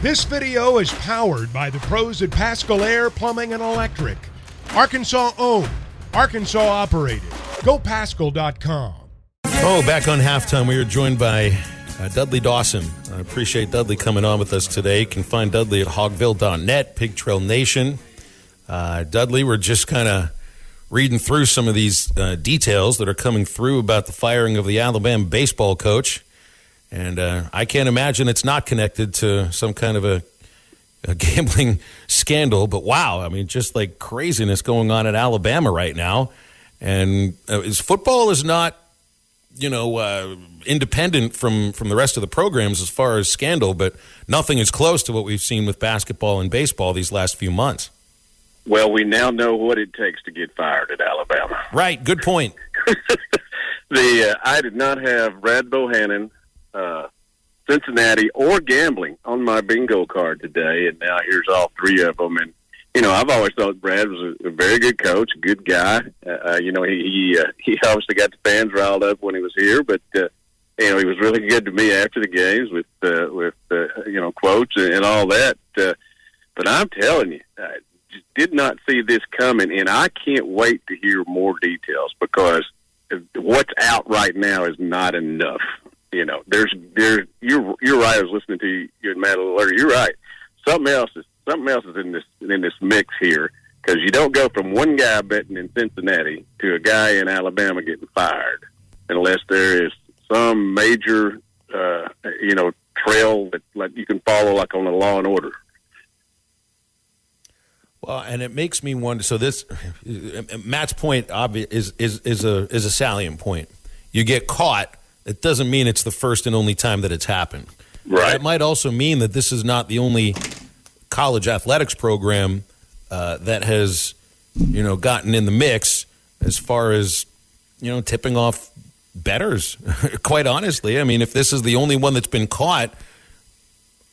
This video is powered by the pros at Pascal Air Plumbing and Electric. Arkansas owned, Arkansas operated. GoPascal.com. Oh, back on halftime, we are joined by Dudley Dawson. I appreciate Dudley coming on with us today. You can find Dudley at Hogville.net, Pig Trail Nation. Dudley, we're just kind of reading through some of these details that are coming through about the firing of the Alabama baseball coach. And I can't imagine it's not connected to some kind of a gambling scandal. But wow, I mean, just like craziness going on at Alabama right now. And football is not, independent from the rest of the programs as far as scandal, but nothing is close to what we've seen with basketball and baseball these last few months. Well, we now know what it takes to get fired at Alabama. Right, good point. I did not have Brad Bohannon, Cincinnati, or gambling on my bingo card today, and now here's all three of them. And I've always thought Brad was a very good coach, a good guy. He obviously got the fans riled up when he was here, but he was really good to me after the games with quotes and all that. But I'm telling you, I just did not see this coming, and I can't wait to hear more details because what's out right now is not enough. You're right. I was listening to you and Matt a little earlier. You're right. Something else is in this mix here, because you don't go from one guy betting in Cincinnati to a guy in Alabama getting fired unless there is some major trail that you can follow, like on a Law and Order. Well, and it makes me wonder. So this Matt's point is a salient point. You get caught, it doesn't mean it's the first and only time that it's happened. Right. It might also mean that this is not the only college athletics program that has, gotten in the mix as far as, tipping off bettors. Quite honestly, I mean, if this is the only one that's been caught,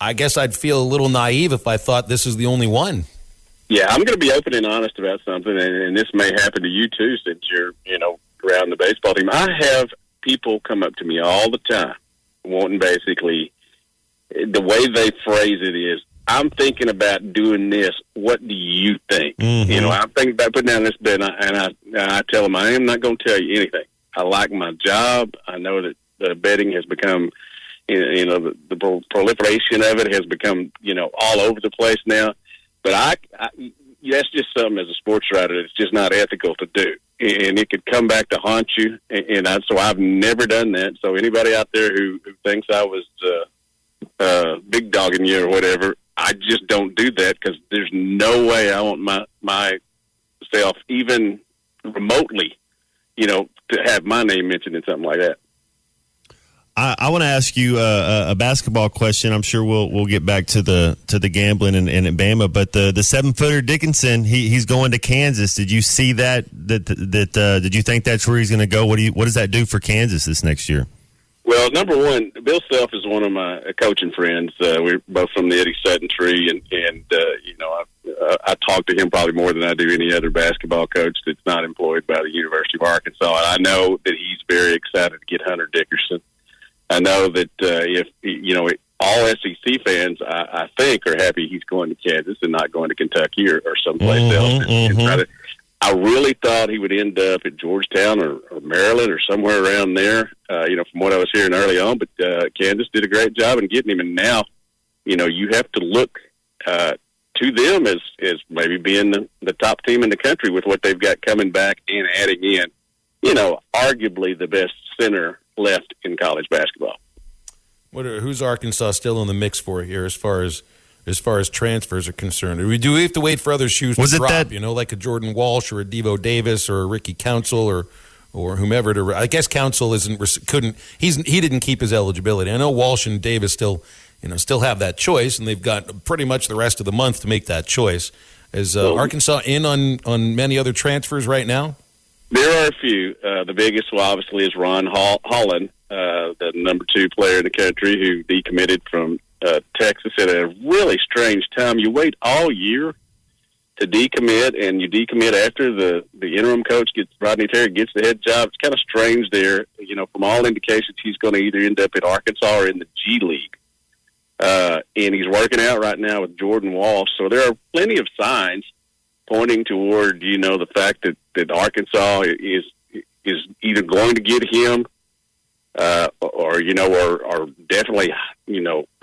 I guess I'd feel a little naive if I thought this is the only one. Yeah, I'm going to be open and honest about something, and this may happen to you too, since you're, around the baseball team. I have people come up to me all the time wanting basically, the way they phrase it is, I'm thinking about doing this. What do you think? Mm-hmm. I'm thinking about putting down this bet, and I tell them I am not going to tell you anything. I like my job. I know that the betting has become, the proliferation of it has become, all over the place now. But that's just something as a sports writer that's just not ethical to do, and it could come back to haunt you. So I've never done that. So anybody out there who thinks I was big dogging you or whatever, I just don't do that, because there's no way I want myself even remotely, to have my name mentioned in something like that. I want to ask you a basketball question. I'm sure we'll get back to the gambling and Bama, but the 7-footer Dickerson, he's going to Kansas. Did you see that? Did you think that's where he's going to go? What does that do for Kansas this next year? Well, number one, Bill Self is one of my coaching friends. We're both from the Eddie Sutton tree, and I talk to him probably more than I do any other basketball coach that's not employed by the University of Arkansas. And I know that he's very excited to get Hunter Dickerson. I know that all SEC fans, I think, are happy he's going to Kansas and not going to Kentucky or someplace else. Mm-hmm. I really thought he would end up at Georgetown or Maryland or somewhere around there, from what I was hearing early on. But Kansas did a great job in getting him. And now, you have to look to them as maybe being the top team in the country with what they've got coming back and adding in, arguably the best center left in college basketball. Who's Arkansas still in the mix for here as far as transfers are concerned? Do we have to wait for other shoes to drop? Like a Jordan Walsh or a Devo Davis or a Ricky Council or whomever. I guess Council couldn't. He didn't keep his eligibility. I know Walsh and Davis still have that choice, and they've got pretty much the rest of the month to make that choice. Is Arkansas in on many other transfers right now? There are a few. The biggest, obviously, is Ron Holland, the number 2 player in the country who decommitted from Texas at a really strange time. You wait all year to decommit, and you decommit after the interim coach Rodney Terry gets the head job. It's kind of strange there. From all indications, he's going to either end up at Arkansas or in the G League. and he's working out right now with Jordan Walsh. So there are plenty of signs pointing toward, the fact that Arkansas is either going to get him, or definitely,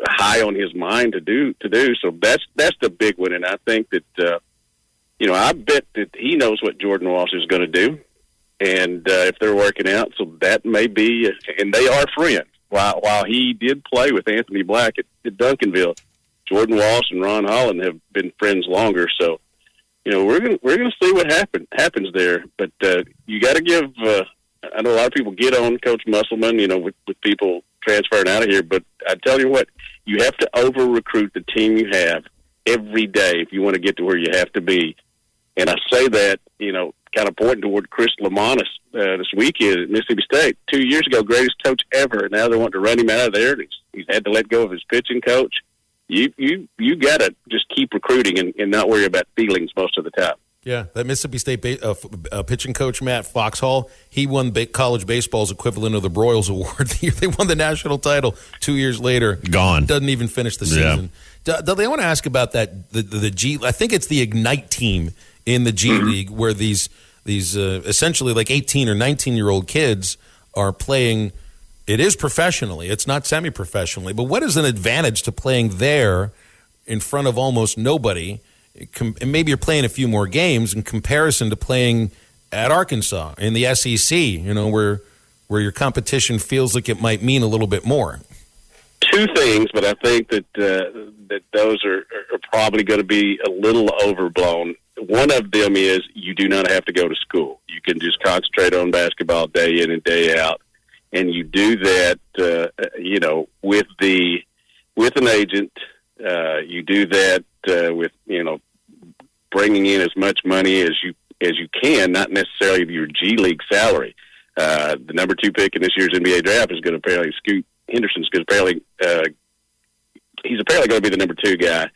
high on his mind to do. So that's the big one. And I think that, I bet that he knows what Jordan Walsh is going to do. And if they're working out, so that may be, and they are friends. While he did play with Anthony Black at Duncanville, Jordan Walsh and Ron Holland have been friends longer. So, we're gonna see what happens there. But you got to give. I know a lot of people get on Coach Musselman, with people transferring out of here. But I tell you what, you have to over recruit the team you have every day if you want to get to where you have to be. And I say that, kind of pointing toward Chris Lamonis this weekend at Mississippi State. 2 years ago, greatest coach ever, and now they want to run him out of there. He's had to let go of his pitching coach. You got to just keep recruiting and not worry about feelings most of the time. Yeah, that Mississippi State pitching coach, Matt Foxhall, he won college baseball's equivalent of the Broyles Award. They won the national title 2 years later. Gone. Doesn't even finish the season. Yeah. Dudley, I want to ask about that, the G, I think it's the Ignite team in the G League where these essentially like 18 or 19-year-old kids are playing. It is professionally. It's not semi-professionally. But what is an advantage to playing there in front of almost nobody? And maybe you're playing a few more games in comparison to playing at Arkansas in the SEC, where your competition feels like it might mean a little bit more. Two things, but I think that those are probably going to be a little overblown. One of them is you do not have to go to school. You can just concentrate on basketball day in and day out, and you do that, with an agent. You do that with bringing in as much money as you can, not necessarily your G League salary. The number 2 pick in this year's NBA draft is going to apparently Scoot Henderson's going to apparently he's apparently going to be the number 2 guy.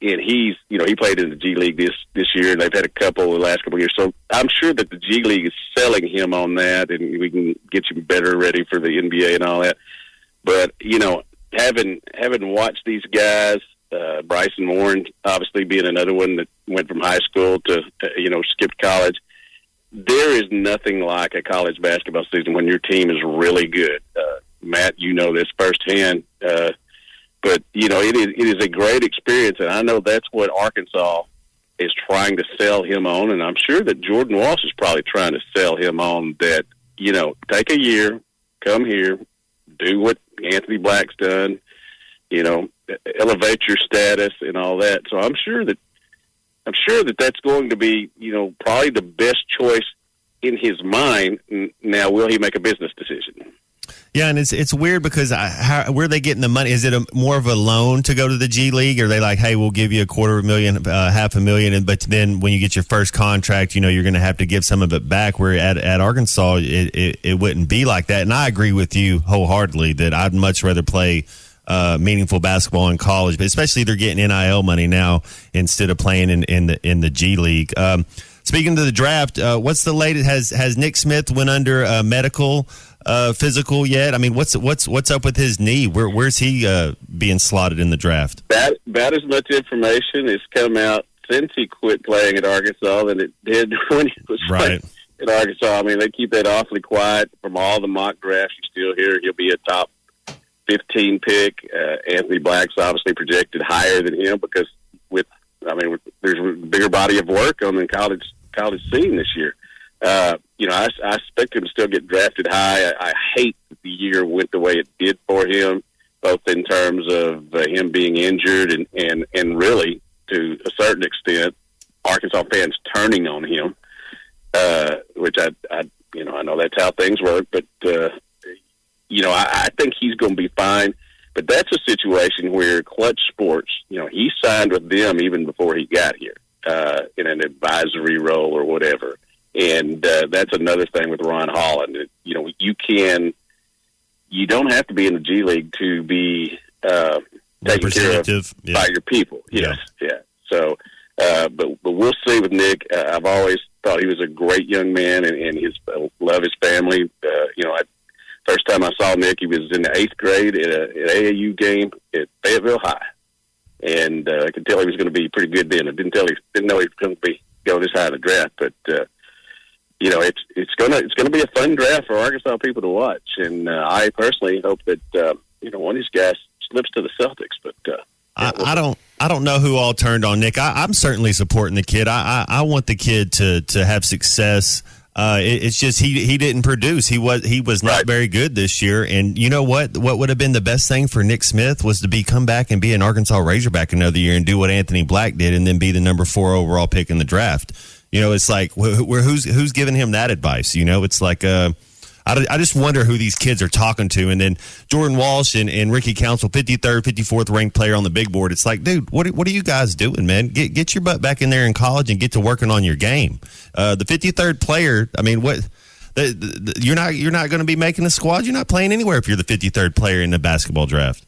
And he's, he played in the G League this year, and they've had a couple the last couple of years. So I'm sure that the G League is selling him on that, and we can get you better ready for the NBA and all that. But, having watched these guys, Bryson Warren obviously being another one that went from high school to skipped college, there is nothing like a college basketball season when your team is really good. Matt, this firsthand. But, it is a great experience, and I know that's what Arkansas is trying to sell him on, and I'm sure that Jordan Walsh is probably trying to sell him on that, take a year, come here, do what Anthony Black's done, elevate your status and all that. So I'm sure that that's going to be, probably the best choice in his mind. Now, will he make a business decision? Yeah, and it's weird because where are they getting the money? Is it more of a loan to go to the G League? Or are they like, hey, we'll give you $250,000, $500,000, but then when you get your first contract, you're going to have to give some of it back. Where at Arkansas, it wouldn't be like that. And I agree with you wholeheartedly that I'd much rather play meaningful basketball in college, but especially they're getting NIL money now instead of playing in the G League. Speaking of the draft, what's the latest? Has Nick Smith went under medical physical yet? I mean, what's up with his knee? Where's he being slotted in the draft? About as much information has come out since he quit playing at Arkansas than it did when he was playing at Arkansas. I mean, they keep that awfully quiet. From all the mock drafts, you still hear he'll be a top 15 pick. Anthony Black's obviously projected higher than him because there's a bigger body of work on the college scene this year. I expect him to still get drafted high. I hate that the year went the way it did for him, both in terms of him being injured and really, to a certain extent, Arkansas fans turning on him, which I know that's how things work, but I think he's going to be fine. But that's a situation where Clutch Sports, he signed with them even before he got here in an advisory role or whatever. And that's another thing with Ron Holland. You don't have to be in the G League to be taken care of by your people. Yes, yeah. So, but we'll see with Nick. I've always thought he was a great young man, and love his family. I First time I saw Nick, he was in the 8th grade at an AAU game at Fayetteville High, and I could tell he was going to be pretty good then. I didn't know he was going to go this high in the draft, but it's gonna be a fun draft for Arkansas people to watch, and I personally hope that one of these guys slips to the Celtics. But I don't know who all turned on Nick. I'm certainly supporting the kid. I want the kid to have success. It's just he didn't produce. He was not very good this year. And you know what? What would have been the best thing for Nick Smith was to come back and be an Arkansas Razorback another year and do what Anthony Black did, and then be the number 4 overall pick in the draft. It's like who's giving him that advice? It's like I just wonder who these kids are talking to. And then Jordan Walsh and Ricky Council, 53rd, 54th ranked player on the big board. It's like, dude, what are you guys doing, man? Get your butt back in there in college and get to working on your game. The 53rd player, I mean, what? You're not going to be making the squad. You're not playing anywhere if you're the 53rd player in the basketball draft.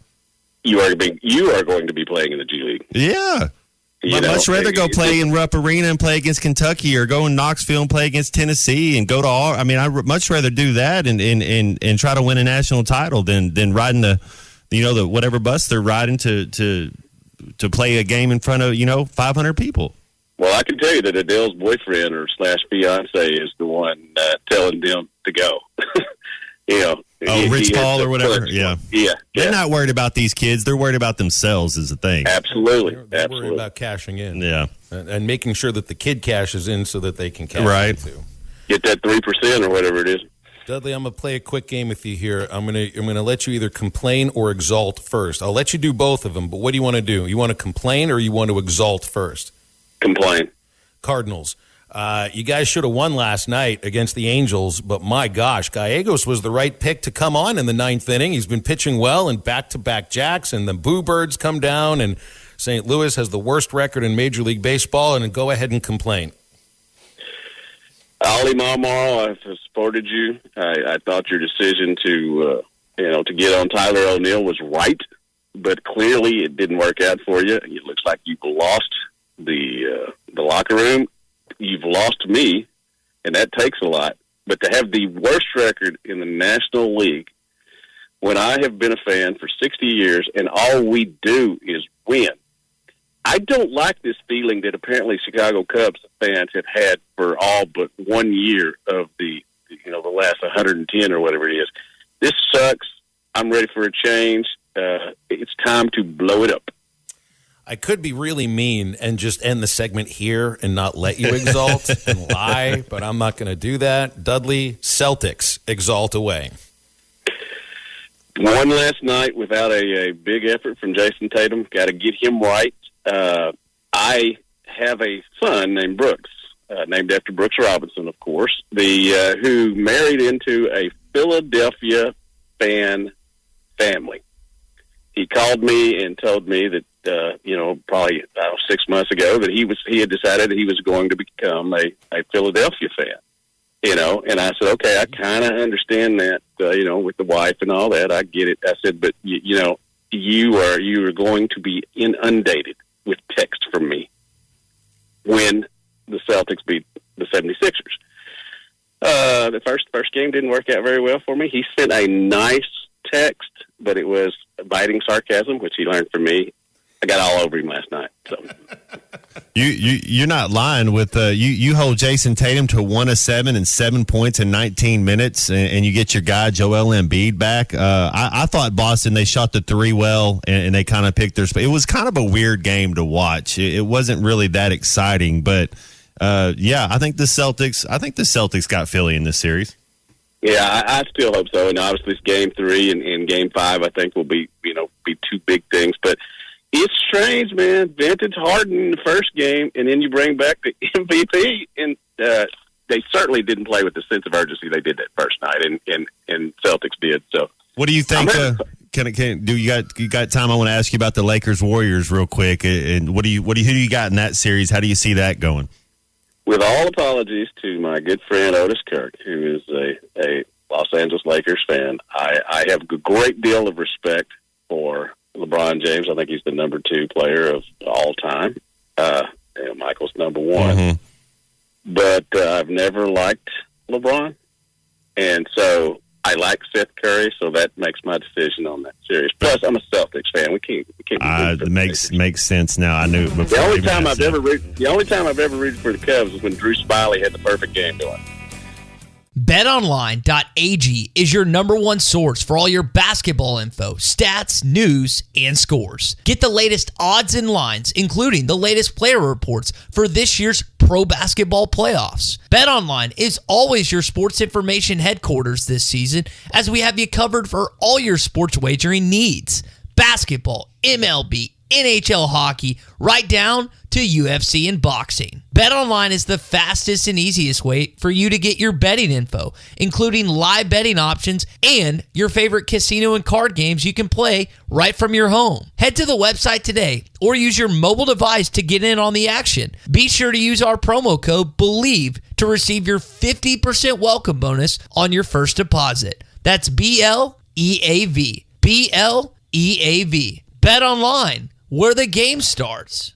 You are going to be playing in the G League. Yeah. I'd much rather go play in Rupp Arena and play against Kentucky, or go in Knoxville and play against Tennessee and go to all. I mean, I'd much rather do that and try to win a national title than riding the whatever bus they're riding to play a game in front of 500 people. Well, I can tell you that Adele's boyfriend or / fiance is the one telling them to go. Rich Paul or whatever. Yeah. They're not worried about these kids. They're worried about themselves is the thing. Absolutely. They're worried about cashing in. Yeah. And making sure that the kid cashes in so that they can cash in too. Get that 3% or whatever it is. Dudley, I'm going to play a quick game with you here. I'm going to let you either complain or exalt first. I'll let you do both of them, but what do you want to do? You want to complain or you want to exalt first? Complain. Cardinals. You guys should have won last night against the Angels, but my gosh, Gallegos was the right pick to come on in the 9th inning. He's been pitching well and back-to-back jacks, and the Boo Birds come down, and St. Louis has the worst record in Major League Baseball, and go ahead and complain. Ollie Marmaro, I've supported you. I thought your decision to get on Tyler O'Neill was right, but clearly it didn't work out for you. It looks like you've lost the locker room. You've lost me, and that takes a lot. But to have the worst record in the National League, when I have been a fan for 60 years and all we do is win, I don't like this feeling that apparently Chicago Cubs fans have had for all but 1 year of the last 110 or whatever it is. This sucks. I'm ready for a change. It's time to blow it up. I could be really mean and just end the segment here and not let you exalt and lie, but I'm not going to do that. Dudley, Celtics, exalt away. One last night without a big effort from Jason Tatum. Got to get him right. I have a son named Brooks, named after Brooks Robinson, of course, who married into a Philadelphia fan family. He called me and told me that, probably 6 months ago, that he had decided that he was going to become a Philadelphia fan. And I said, okay, I kind of understand that, with the wife and all that. I get it. I said, but you are going to be inundated with text from me when the Celtics beat the 76ers. The first game didn't work out very well for me. He sent a nice text, but it was biting sarcasm, which he learned from me. I got all over him last night. So you're not lying with you hold Jason Tatum to 1 of 7 and 7 points in 19 minutes, and you get your guy Joel Embiid back. I thought Boston, they shot the 3 well, and they kind of picked their spot. It was kind of a weird game to watch. It wasn't really that exciting, but I think the Celtics got Philly in this series. Yeah, I still hope so. And obviously, it's Game 3 and Game 5. I think will be two big things. But it's strange, man. Vintage Harden in the first game, and then you bring back the MVP, and they certainly didn't play with the sense of urgency they did that first night, and Celtics did. So, what do you think? You got time? I want to ask you about the Lakers Warriors real quick. And who do you got in that series? How do you see that going? With all apologies to my good friend Otis Kirk, who is a Los Angeles Lakers fan, I have a great deal of respect for LeBron James. I think he's the number 2 player of all time. Michael's number 1. Mm-hmm. But I've never liked LeBron. And so I like Seth Curry, so that makes my decision on that series. Plus, I'm a Celtics fan. We can't. It makes sense now. I knew it before. The only time I've ever rooted for the Cubs was when Drew Smiley had the perfect game going. BetOnline.ag is your number one source for all your basketball info, stats, news, and scores. Get the latest odds and lines, including the latest player reports for this year's pro basketball playoffs. BetOnline is always your sports information headquarters this season, as we have you covered for all your sports wagering needs. Basketball, MLB, NHL hockey, right down to UFC and boxing. BetOnline is the fastest and easiest way for you to get your betting info, including live betting options and your favorite casino and card games you can play right from your home. Head to the website today or use your mobile device to get in on the action. Be sure to use our promo code BELIEVE to receive your 50% welcome bonus on your first deposit. That's BLEAV. BLEAV. Bet online, where the game starts.